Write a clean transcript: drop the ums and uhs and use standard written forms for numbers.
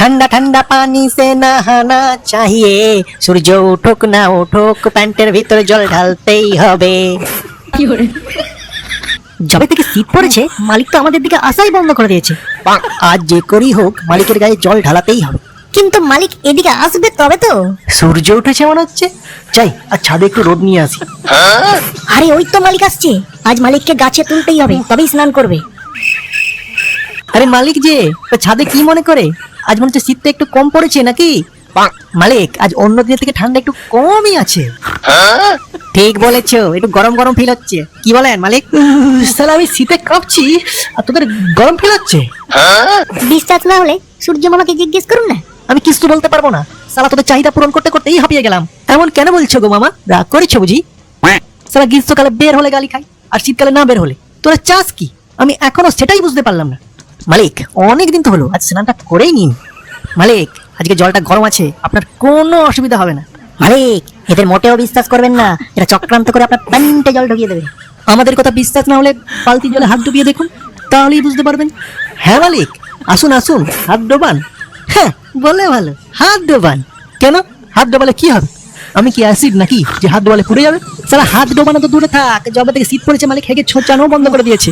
ठंडा ठंडा पानी से नहाना चाहिए সূর্য উঠুক না উঠুক প্যান্টের ভিতরে জল ঢালতেই হবে। যবে থেকে শীত পড়েছে মালিক তো আমাদের দিকে আসাই বন্ধ করে দিয়েছে। আজ যে করি হোক মালিকের গায়ে জল ঢালাতেই হবে। কিন্তু মালিক এদিকে আসবে তবে তো। সূর্য উঠেছে মনে হচ্ছে, যাই আর ছাদে একটু রোদ নিয়ে আসি। আরে ওই তো মালিক আসছে, আজ মালিককে গাছে তুলতেই হবে তবেই স্নান করবে। আরে মালিক যে তো ছাদে কি মনে করে, আজ মনে হচ্ছে শীতটা একটু কম পড়েছে নাকি? মালিক আজ অন্য দিনের থেকে ঠান্ডা একটু কমই আছে। ঠিক বলেছো, একটু গরম গরম ফিল হচ্ছে। কি বলেন মালিক? সালা আমি শীতে কাঁপছি আর তোদের গরম ফিল হচ্ছে। বিশ্বাস না হলে সূর্য মামাকে জিজ্ঞেস করুন না। আমি কিছু বলতে পারবো না, সালা তোদের চাহিদা পূরণ করতে করতেই হাঁপিয়ে গেলাম। এমন কেন বলছো গো মামা, রাগ করেছো বুঝি? সালা গ্রীষ্মকালে বের হলে গালি খাই আর শীতকালে না বের হলে তোরা চাস কি? আমি এখনো সেটাই বুঝতে পারলাম না। মালিক অনেক দিন তো হলো, আজ স্নানটা করেই নিন। মালিক আজকে জলটা গরম আছে, আপনার কোনো অসুবিধা হবে না। মালিক এদের মোটেও বিশ্বাস করবেন না, এরা চক্রান্ত করে আপনার প্যান্টে জল ঢুকিয়ে দেবে। আমাদের কথা বিশ্বাস না হলে বালতি জলে হাত ডুবিয়ে দেখুন, তাহলেই বুঝতে পারবেন। হ্যাঁ মালিক আসুন আসুন, হাত ডোবান। হ্যাঁ বলে ভালো, হাত ডোবান। কেন হাত ডোবালে কি হবে? আমি কি অ্যাসিড নাকি যে হাত ডোবালে পুড়ে যাবে? সারা হাত ডোবানো তো দূরে থাক, যবে থেকে শীত পড়েছে মালিক হেগে ছোচানো বন্ধ করে দিয়েছে।